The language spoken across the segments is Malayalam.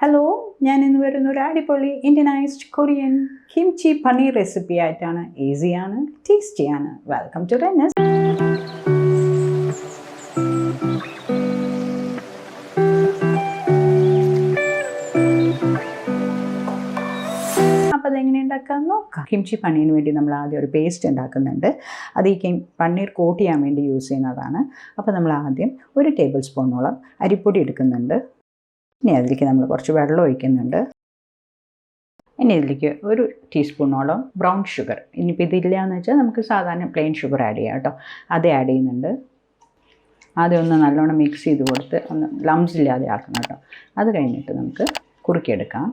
ഹലോ, ഞാൻ ഇന്ന് വരുന്ന ഒരു അടിപൊളി Indianised Korean kimchi paneer recipe ആയിട്ടാണ്. ഈസിയാണ്, ടേസ്റ്റിയാണ്. വെൽക്കം ടു റെനസ്. അപ്പോൾ അതെങ്ങനെ ഉണ്ടാക്കാൻ നോക്കാം. കിംചി പനീറിന് വേണ്ടി നമ്മൾ ആദ്യം ഒരു പേസ്റ്റ് ഉണ്ടാക്കുന്നുണ്ട്. അത് ഈ പനീർ കോട്ട് ചെയ്യാൻ വേണ്ടി യൂസ് ചെയ്യുന്നതാണ്. അപ്പോൾ നമ്മൾ ആദ്യം 1 ടേബിൾ സ്പൂണോളം അരിപ്പൊടി എടുക്കുന്നുണ്ട്. ഇനി അതിലേക്ക് നമ്മൾ കുറച്ച് വെള്ളം ഒഴിക്കുന്നുണ്ട്. ഇനി ഇതിലേക്ക് 1 ടീസ്പൂണോളം ബ്രൗൺ ഷുഗർ. ഇനിയിപ്പോൾ ഇതില്ല എന്ന് വെച്ചാൽ നമുക്ക് സാധാരണ പ്ലെയിൻ ഷുഗർ ആഡ് ചെയ്യാം കേട്ടോ. അത് ആഡ് ചെയ്യുന്നുണ്ട്. ആദ്യം ഒന്ന് നല്ലോണം മിക്സ് ചെയ്ത് കൊടുത്ത് ഒന്ന് ലംസ് ഇല്ലാതെ ആക്കണം കേട്ടോ. അത് കഴിഞ്ഞിട്ട് നമുക്ക് കുറുക്കിയെടുക്കാം.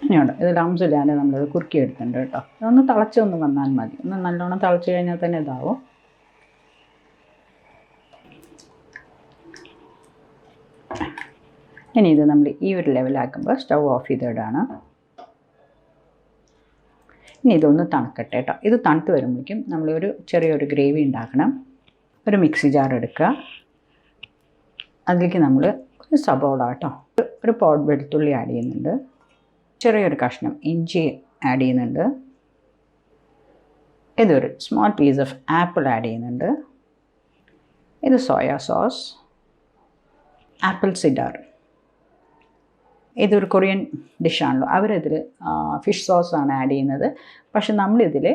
ഇനിയുണ്ട്, ഇത് ലംസ് ഇല്ലാതെ നമ്മളത് കുറുക്കിയെടുത്തിട്ടുണ്ട് കേട്ടോ. ഇതൊന്ന് തിളച്ചൊന്ന് വന്നാൽ മതി. ഒന്ന് നല്ലോണം തിളച്ച് കഴിഞ്ഞാൽ തന്നെ ഇതാവും. ഇനി ഇത് നമ്മൾ ഈ ഒരു ലെവലാക്കുമ്പോൾ സ്റ്റൗ ഓഫ് ചെയ്തിടാണ്. ഇനി ഇതൊന്ന് തണുക്കട്ടെ കേട്ടോ. ഇത് തണുത്ത് വരുമ്പോഴേക്കും നമ്മളൊരു ചെറിയൊരു ഗ്രേവി ഉണ്ടാക്കണം. ഒരു മിക്സി ജാർ എടുക്കുക. അതിലേക്ക് നമ്മൾ ഒരു സബോള കേട്ടോ, ഒരു പോട്ട് വെളുത്തുള്ളി ആഡ് ചെയ്യുന്നുണ്ട്. ചെറിയൊരു കഷ്ണം ഇഞ്ചി ആഡ് ചെയ്യുന്നുണ്ട്. ഇതൊരു small piece of apple add ചെയ്യുന്നുണ്ട്. ഇത് സോയാ സോസ്, ആപ്പിൾ സിഡാർ. ഇതൊരു കൊറിയൻ ഡിഷാണല്ലോ. അവരതിൽ ഫിഷ് സോസാണ് ആഡ് ചെയ്യുന്നത്. പക്ഷെ നമ്മളിതിൽ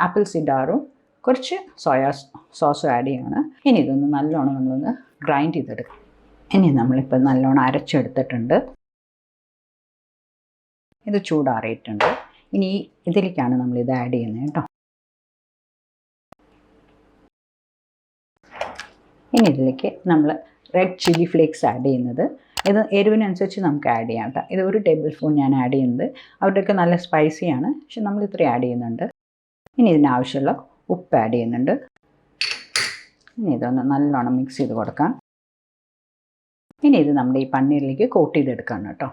ആപ്പിൾ സിഡാറും കുറച്ച് സോയാ സോസും ആഡ് ചെയ്യണം. ഇനി ഇതൊന്ന് നല്ലോണം നമ്മളൊന്ന് ഗ്രൈൻഡ് ചെയ്തെടുക്കും. ഇനി നമ്മളിപ്പോൾ നല്ലോണം അരച്ചെടുത്തിട്ടുണ്ട്. ഇത് ചൂടാറിയിട്ടുണ്ട്. ഇനി ഇതിലേക്കാണ് നമ്മളിത് ആഡ് ചെയ്യുന്നത് കേട്ടോ. ഇനി ഇതിലേക്ക് നമ്മൾ റെഡ് ചില്ലി ഫ്ലേക്സ് ആഡ് ചെയ്യുന്നത്. ഇത് എരിവിനനുസരിച്ച് നമുക്ക് ആഡ് ചെയ്യാം കേട്ടോ. ഇത് 1 ടേബിൾ സ്പൂൺ ഞാൻ ആഡ് ചെയ്യുന്നത്. അവിടെയൊക്കെ നല്ല സ്പൈസിയാണ്, പക്ഷെ നമ്മൾ ഇത്രയും ആഡ് ചെയ്യുന്നുണ്ട്. ഇനി ഇതിനാവശ്യമുള്ള ഉപ്പ് ആഡ് ചെയ്യുന്നുണ്ട്. ഇനി ഇതൊന്ന് നല്ലോണം മിക്സ് ചെയ്ത് കൊടുക്കാം. ഇനി ഇത് നമ്മുടെ ഈ പനീറിലേക്ക് കോട്ട് ചെയ്തെടുക്കാം കേട്ടോ.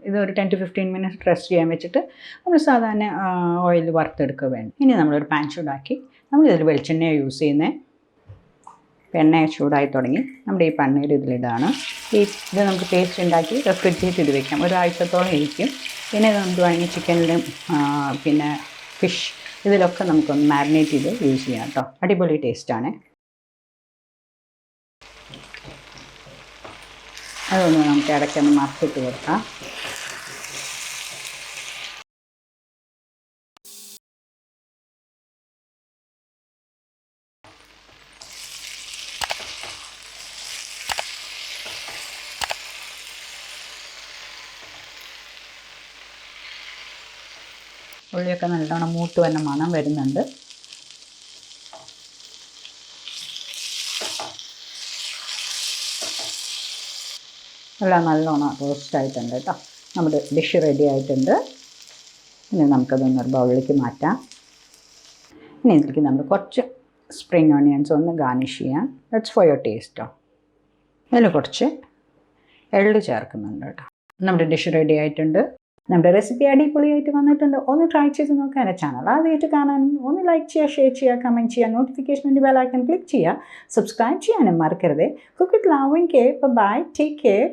ഇതൊരു 10 to 15 മിനിറ്റ്സ് റെസ്റ്റ് ചെയ്യാൻ വെച്ചിട്ട് നമ്മൾ സാധാരണ ഓയിൽ വറുത്തെടുക്കുക വേണം. ഇനി നമ്മളൊരു പാൻ ചൂടാക്കി നമ്മളിതിൽ വെളിച്ചെണ്ണയാണ് യൂസ് ചെയ്യുന്നത്. എണ്ണ ചൂടായി തുടങ്ങി നമ്മുടെ ഈ പനീർ ഇതിലിടാണ്. ഇത് നമുക്ക് പേസ്റ്റ് ഉണ്ടാക്കി റെഫ്രിജറേറ്റ് ചെയ്ത് വെക്കാം. ഒരാഴ്ചത്തോളം ഇരിക്കും. പിന്നെ നമുക്ക് വേണമെങ്കിൽ ചിക്കനിലും പിന്നെ ഫിഷ് ഇതിലൊക്കെ നമുക്കൊന്ന് മാരിനേറ്റ് ചെയ്ത് യൂസ് ചെയ്യാം കേട്ടോ. അടിപൊളി ടേസ്റ്റാണ്. അതൊന്ന് നമുക്ക് ഇടയ്ക്കൊന്ന് മറിച്ചിട്ട് കൊടുക്കാം. ഉള്ളിയൊക്കെ നല്ലോണം മൂത്ത് വന്ന മണം വരുന്നുണ്ട്. എല്ലാം നല്ലോണം റോസ്റ്റ് ആയിട്ടുണ്ട് കേട്ടോ. നമ്മുടെ ഡിഷ് റെഡി ആയിട്ടുണ്ട്. ഇനി നമുക്കതൊന്നൊരു ബൗളിലേക്ക് മാറ്റാം. ഇനി ഇതിലേക്ക് നമ്മൾ കുറച്ച് സ്പ്രിംഗ് ഓണിയൻസ് ഒന്ന് ഗാർണിഷ് ചെയ്യാം. ദാറ്റ്സ് ഫോർ യുവർ ടേസ്റ്റോ. ഇതിൽ കുറച്ച് എള്ള് ചേർക്കുന്നുണ്ട് കേട്ടോ. നമ്മുടെ ഡിഷ് റെഡി ആയിട്ടുണ്ട്. നമ്മുടെ റെസിപ്പി അടിപൊളിയായിട്ട് വന്നിട്ടുണ്ട്. ഒന്ന് ട്രൈ ചെയ്ത് നോക്കാം. എൻ്റെ ചാനൽ ആദ്യമായിട്ട് കാണാനും ഒന്ന് ലൈക്ക് ചെയ്യുക, ഷെയർ ചെയ്യുക, കമൻറ്റ് ചെയ്യുക, നോട്ടിഫിക്കേഷൻ്റെ ബെൽ ഐക്കൺ ക്ലിക്ക് ചെയ്യുക, സബ്സ്ക്രൈബ് ചെയ്യാനും മറക്കരുത്. Cook with love and care. Bye, take care.